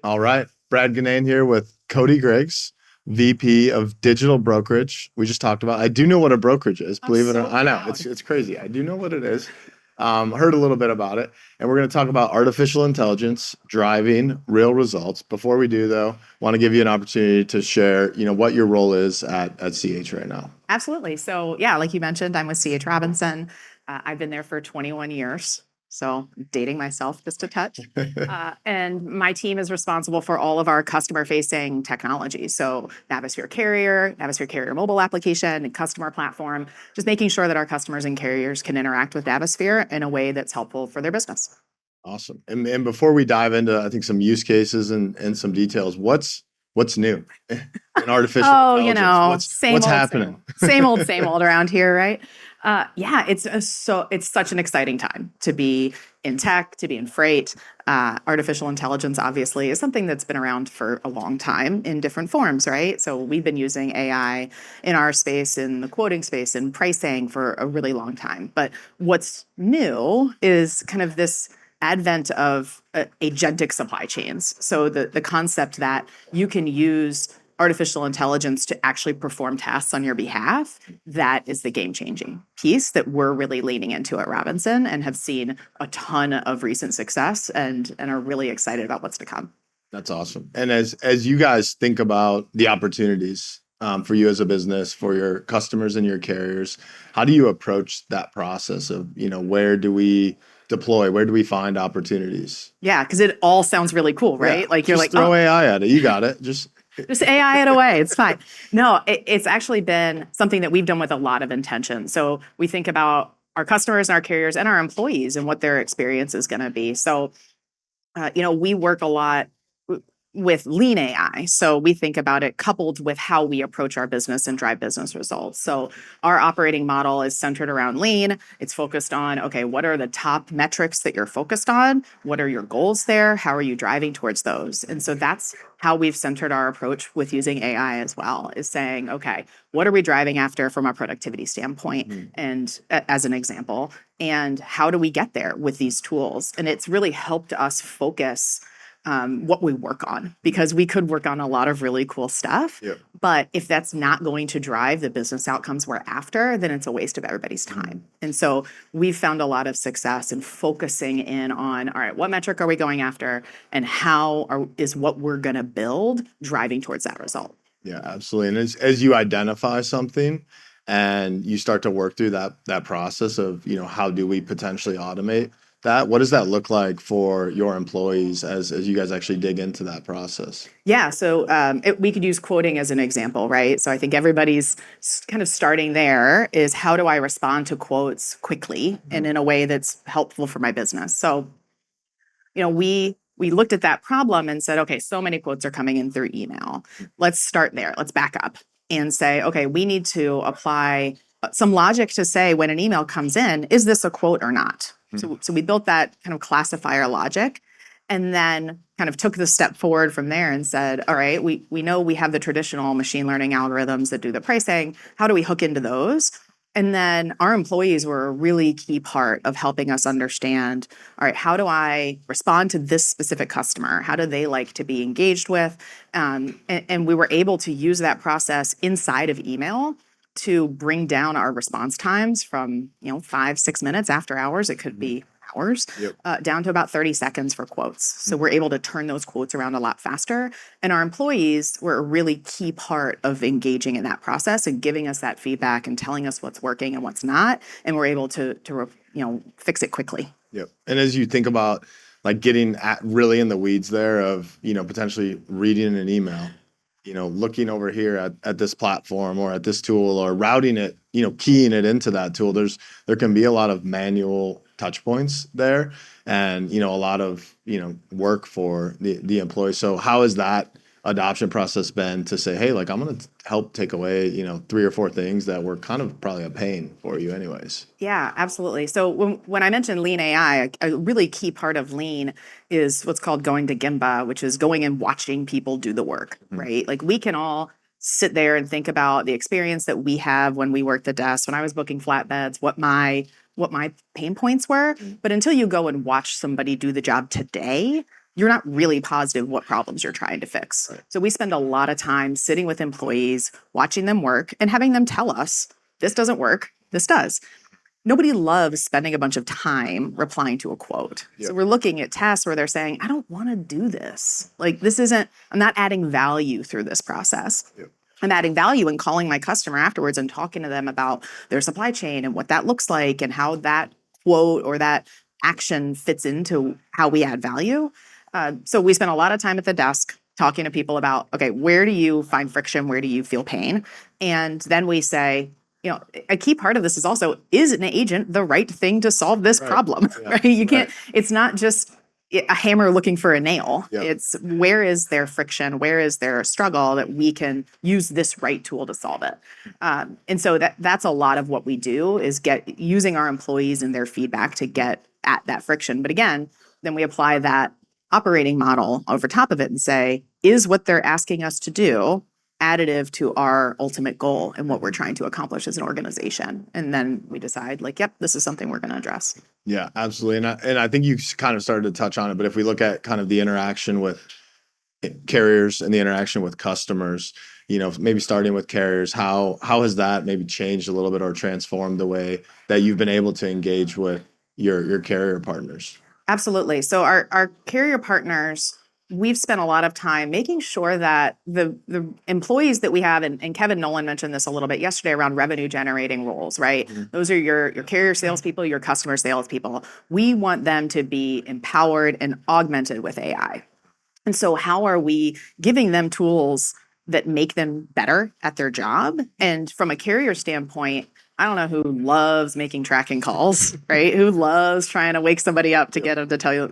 All right. Brad Gana here with Cody Griggs, VP of Digital Brokerage. We just talked about, I do know what a brokerage is, I'm believe it or so not. I know, proud. it's crazy. I do know what it is. Heard a little bit about it. And we're going to talk about artificial intelligence driving real results. Before we do, though, want to give you an opportunity to share, what your role is at CH right now. Absolutely. So, yeah, like you mentioned, I'm with CH Robinson. I've been there for 21 years. So, dating myself just a touch. And my team is responsible for all of our customer facing technology. So, Navisphere Carrier mobile application, and customer platform, just making sure that our customers and carriers can interact with Navisphere in a way that's helpful for their business. Awesome. And before we dive into, I think, some use cases and some details, what's new in artificial Oh, intelligence? same What's old, happening? same old around here, right? Yeah, it's such an exciting time to be in tech, to be in freight. Artificial intelligence, obviously, is something that's been around for a long time in different forms, right? So we've been using AI in our space, in the quoting space, in pricing for a really long time. But what's new is kind of this advent of agentic supply chains. So the concept that you can use artificial intelligence to actually perform tasks on your behalf, that is the game-changing piece that we're really leaning into at Robinson and have seen a ton of recent success and are really excited about what's to come. That's awesome. And as you guys think about the opportunities for you as a business, for your customers and your carriers, how do you approach that process of, where do we deploy? Where do we find opportunities? Yeah, because it all sounds really cool, Yeah, right? Like you're just like, throw oh, AI at it. You got it. just AI it away. It's fine. No, it's actually been something that we've done with a lot of intention. So we think about our customers and our carriers and our employees and what their experience is going to be. So, we work a lot with lean AI. So we think about it coupled with how we approach our business and drive business results. So our operating model is centered around lean. It's focused on, okay, what are the top metrics that you're focused on? What are your goals there? How are you driving towards those? And so that's how we've centered our approach with using AI as well, is saying, okay, what are we driving after from a productivity standpoint? And as an example, and how do we get there with these tools? And it's really helped us focus what we work on, because we could work on a lot of really cool stuff. Yep. But if that's not going to drive the business outcomes we're after, then it's a waste of everybody's time. And so we've found a lot of success in focusing in on, all right, what metric are we going after, and is what we're going to build driving towards that result? Yeah, absolutely. And as you identify something and you start to work through that process of, how do we potentially automate that? What does that look like for your employees as you guys actually dig into that process? Yeah, so we could use quoting as an example, right? So I think everybody's kind of starting there is, how do I respond to quotes quickly and in a way that's helpful for my business? So, we looked at that problem and said, okay, so many quotes are coming in through email. Let's start there. Let's back up and say, okay, we need to apply some logic to say, when an email comes in, is this a quote or not? So we built that kind of classifier logic, and then kind of took the step forward from there and said, all right, we know we have the traditional machine learning algorithms that do the pricing. How do we hook into those? And then our employees were a really key part of helping us understand, all right, how do I respond to this specific customer? How do they like to be engaged with? And we were able to use that process inside of email to bring down our response times from 5-6 minutes after hours. It could be hours, Yep. down to about 30 seconds for quotes. So we're able to turn those quotes around a lot faster. And our employees were a really key part of engaging in that process and giving us that feedback and telling us what's working and what's not. And we're able to fix it quickly. Yep. And as you think about like getting really in the weeds there of, potentially reading an email, looking over here at this platform or at this tool, or routing it, keying it into that tool, there can be a lot of manual touch points there, and, a lot of, work for the employee. So how has that adoption process been to say, hey, like, I'm going to help take away, 3 or 4 things that were kind of probably a pain for you anyways? Yeah, absolutely. So when I mentioned lean AI, a really key part of lean is what's called going to Gemba, which is going and watching people do the work, right? Like, we can all sit there and think about the experience that we have when we work the desk. When I was booking flatbeds, what my pain points were. But until you go and watch somebody do the job today, you're not really positive what problems you're trying to fix. Right. So we spend a lot of time sitting with employees, watching them work, and having them tell us, this doesn't work, this does. Nobody loves spending a bunch of time replying to a quote. Yep. So we're looking at tasks where they're saying, I don't want to do this. Like, I'm not adding value through this process. Yep. I'm adding value in calling my customer afterwards and talking to them about their supply chain and what that looks like and how that quote or that action fits into how we add value. So we spend a lot of time at the desk talking to people about, okay, where do you find friction? Where do you feel pain? And then we say, a key part of this is also, is an agent the right thing to solve this problem? Yeah. Right? You can't, it's not just a hammer looking for a nail. Yep. It's where is their friction? Where is their struggle that we can use this right tool to solve it? And so that's a lot of what we do is using our employees and their feedback to get at that friction. But again, then we apply that operating model over top of it and say, is what they're asking us to do additive to our ultimate goal and what we're trying to accomplish as an organization? And then we decide, like, yep, this is something we're going to address. Yeah, absolutely. And I think you kind of started to touch on it, but if we look at kind of the interaction with carriers and the interaction with customers, maybe starting with carriers, how has that maybe changed a little bit or transformed the way that you've been able to engage with your carrier partners? Absolutely. So our carrier partners, we've spent a lot of time making sure that the employees that we have, and Kevin Nolan mentioned this a little bit yesterday around revenue generating roles, right? Mm-hmm. Those are your carrier salespeople, your customer salespeople. We want them to be empowered and augmented with AI. And so how are we giving them tools that make them better at their job? And from a carrier standpoint, I don't know who loves making tracking calls, right? Who loves trying to wake somebody up to get them to tell you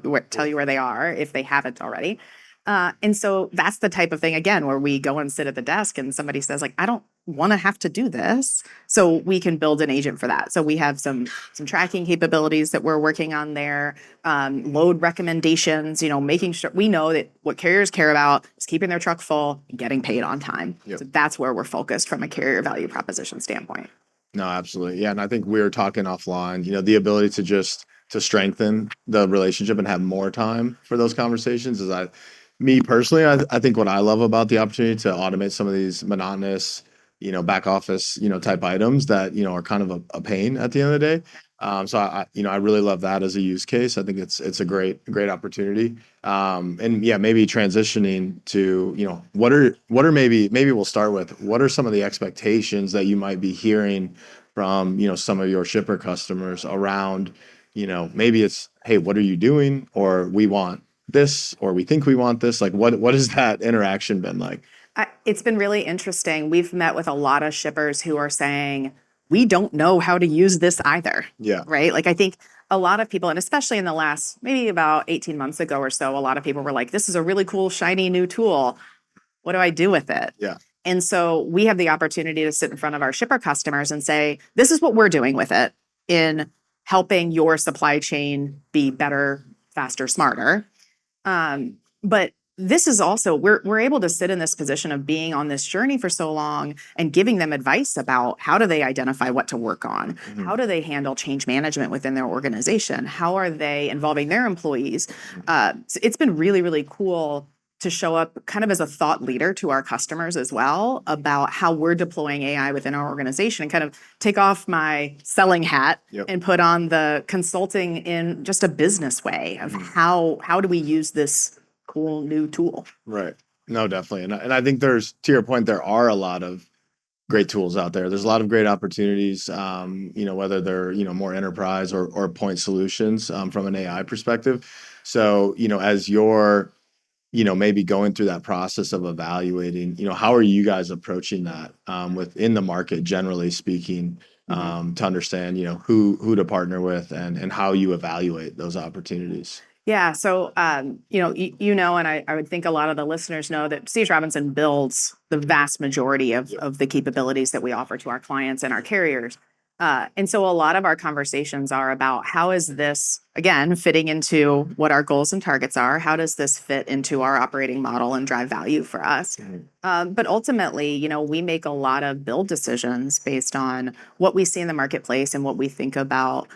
where they are if they haven't already. And so that's the type of thing, again, where we go and sit at the desk and somebody says, like, I don't want to have to do this. So we can build an agent for that. So we have some tracking capabilities that we're working on there, load recommendations, making sure we know that what carriers care about is keeping their truck full and getting paid on time. Yep. So that's where we're focused from a carrier value proposition standpoint. No, absolutely. Yeah. And I think we were talking offline, the ability to strengthen the relationship and have more time for those conversations is me personally, I think what I love about the opportunity to automate some of these monotonous, back office, type items that, are kind of a pain at the end of the day. So I really love that as a use case. I think it's a great opportunity. And yeah, maybe transitioning to, what are maybe we'll start with, what are some of the expectations that you might be hearing from, some of your shipper customers around, maybe it's, hey, what are you doing? Or we want this, or we think we want this. Like, what has that interaction been like? It's been really interesting. We've met with a lot of shippers who are saying, we don't know how to use this either. Yeah. Right? Like, I think a lot of people, and especially in the last, maybe about 18 months ago or so, a lot of people were like, this is a really cool, shiny new tool. What do I do with it? Yeah. And so we have the opportunity to sit in front of our shipper customers and say, this is what we're doing with it in helping your supply chain be better, faster, smarter. But this is also, we're able to sit in this position of being on this journey for so long and giving them advice about how do they identify what to work on? Mm-hmm. How do they handle change management within their organization? How are they involving their employees? So it's been really, really cool to show up kind of as a thought leader to our customers as well about how we're deploying AI within our organization and kind of take off my selling hat and put on the consulting in just a business way of how do we use this cool new tool. Right. No, definitely. And I think to your point, there are a lot of great tools out there. There's a lot of great opportunities, whether they're, more enterprise or point solutions from an AI perspective. So, as you're, maybe going through that process of evaluating, how are you guys approaching that within the market, generally speaking, to understand, who to partner with and how you evaluate those opportunities? Yeah. So, and I would think a lot of the listeners know that C.H. Robinson builds the vast majority of the capabilities that we offer to our clients and our carriers. And so a lot of our conversations are about how is this, again, fitting into what our goals and targets are? How does this fit into our operating model and drive value for us? Mm-hmm. But ultimately, we make a lot of build decisions based on what we see in the marketplace and what we think about,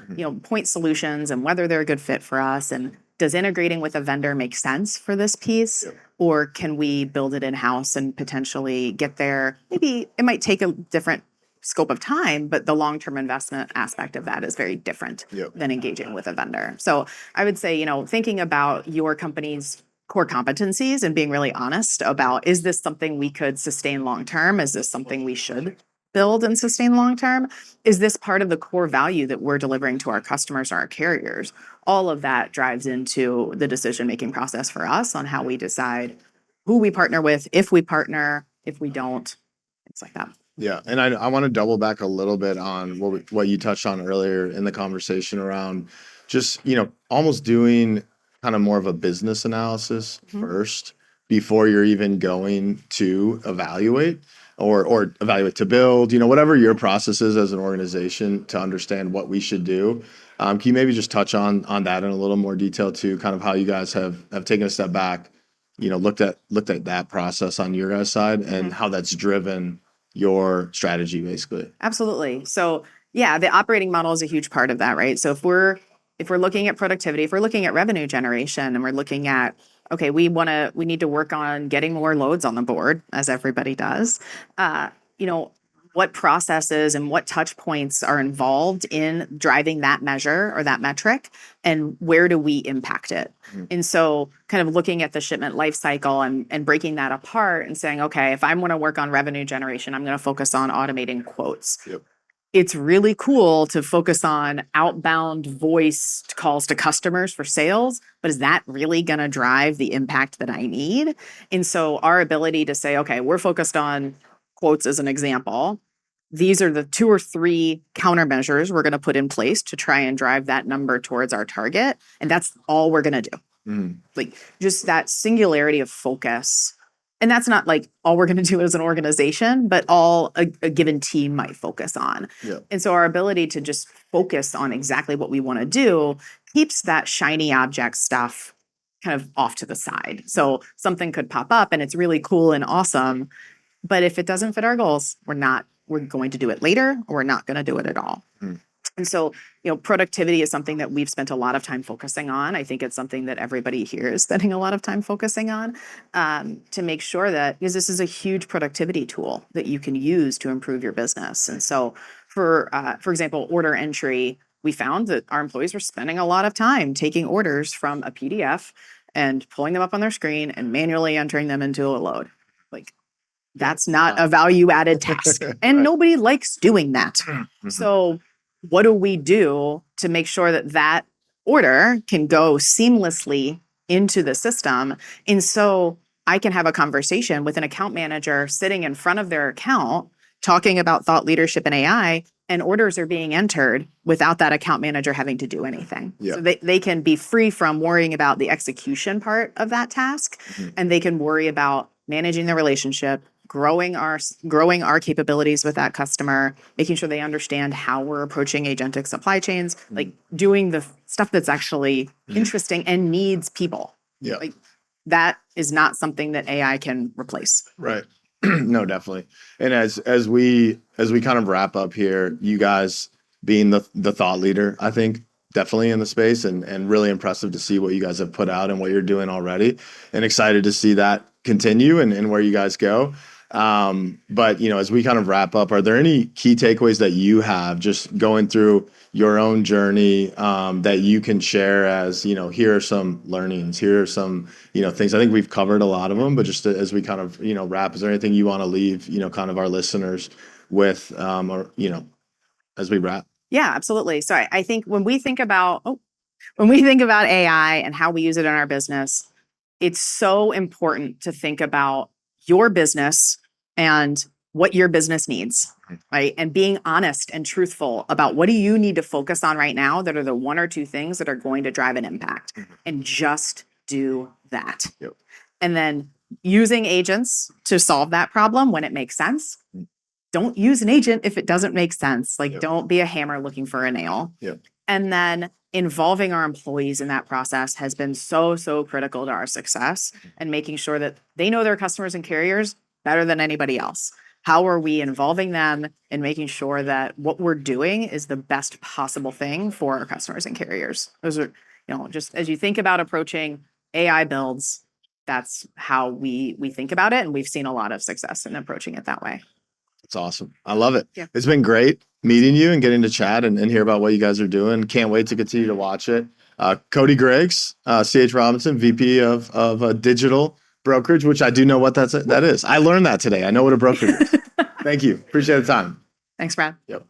point solutions and whether they're a good fit for us. And does integrating with a vendor make sense for this piece? Yep. Or can we build it in-house and potentially get there? Maybe it might take a different scope of time, but the long-term investment aspect of that is very different Yep. than engaging with a vendor. So I would say, thinking about your company's core competencies and being really honest about, is this something we could sustain long-term? Is this something we should build and sustain long-term? Is this part of the core value that we're delivering to our customers or our carriers? All of that drives into the decision-making process for us on how we decide who we partner with, if we partner, if we don't, things like that. Yeah, and I want to double back a little bit on what you touched on earlier in the conversation around just almost doing kind of more of a business analysis first before you're even going to evaluate or evaluate to build, whatever your process is as an organization to understand what we should do. Can you maybe just touch on that in a little more detail too, kind of how you guys have taken a step back, looked at that process on your guys' side and how that's driven your strategy basically? Absolutely. So yeah, the operating model is a huge part of that, right? So if we're looking at productivity, if we're looking at revenue generation, and we're looking at, okay, we need to work on getting more loads on the board, as everybody does. What processes and what touch points are involved in driving that measure or that metric, and where do we impact it? And so kind of looking at the shipment life cycle and breaking that apart and saying, okay, if I'm going to work on revenue generation, I'm going to focus on automating quotes. Yep. It's really cool to focus on outbound voice calls to customers for sales, but is that really going to drive the impact that I need? And so our ability to say, okay, we're focused on quotes as an example. These are the 2 or 3 countermeasures we're going to put in place to try and drive that number towards our target. And that's all we're going to do. Like just that singularity of focus. And that's not like all we're going to do as an organization, but all a given team might focus on. Yep. And so our ability to just focus on exactly what we want to do keeps that shiny object stuff kind of off to the side. So something could pop up and it's really cool and awesome. But if it doesn't fit our goals, we're going to do it later, or we're not going to do it at all. And so, productivity is something that we've spent a lot of time focusing on. I think it's something that everybody here is spending a lot of time focusing on, to make sure that, because this is a huge productivity tool that you can use to improve your business. And so for example, order entry, we found that our employees were spending a lot of time taking orders from a PDF and pulling them up on their screen and manually entering them into a load. Like, that's not a value-added task. And nobody likes doing that. So what do we do to make sure that order can go seamlessly into the system? And so I can have a conversation with an account manager sitting in front of their account talking about thought leadership and AI, and orders are being entered without that account manager having to do anything. Yeah. So they can be free from worrying about the execution part of that task, and they can worry about managing the relationship, growing our capabilities with that customer, making sure they understand how we're approaching agentic supply chains, like doing the stuff that's actually interesting and needs people. Yeah. Like that is not something that AI can replace. Right. No, definitely. And as we kind of wrap up here, you guys being the thought leader, I think definitely in the space, and really impressive to see what you guys have put out and what you're doing already, and excited to see that continue and where you guys go. But as we kind of wrap up, are there any key takeaways that you have just going through your own journey, that you can share as, here are some learnings, here are some, things? I think we've covered a lot of them, but just as we kind of, wrap, is there anything you want to leave, kind of our listeners with, or, as we wrap? Yeah, absolutely. So I think when we think about AI and how we use it in our business, it's so important to think about your business and what your business needs, right? And being honest and truthful about what do you need to focus on right now that are the 1 or 2 things that are going to drive an impact, and just do that. Yep. And then using agents to solve that problem when it makes sense. Don't use an agent if it doesn't make sense. Like, don't be a hammer looking for a nail. Yep. And then involving our employees in that process has been so, so critical to our success, and making sure that they know their customers and carriers better than anybody else. How are we involving them and making sure that what we're doing is the best possible thing for our customers and carriers? Those are just as you think about approaching AI builds, that's how we think about it. And we've seen a lot of success in approaching it that way. It's awesome. I love it. Yeah. It's been great meeting you and getting to chat and hear about what you guys are doing. Can't wait to continue to watch it. Cody Griggs, CH Robinson, VP of Digital Brokerage, which I do know what that is. I learned that today. I know what a brokerage is. Thank you. Appreciate the time. Thanks, Brad. Yep.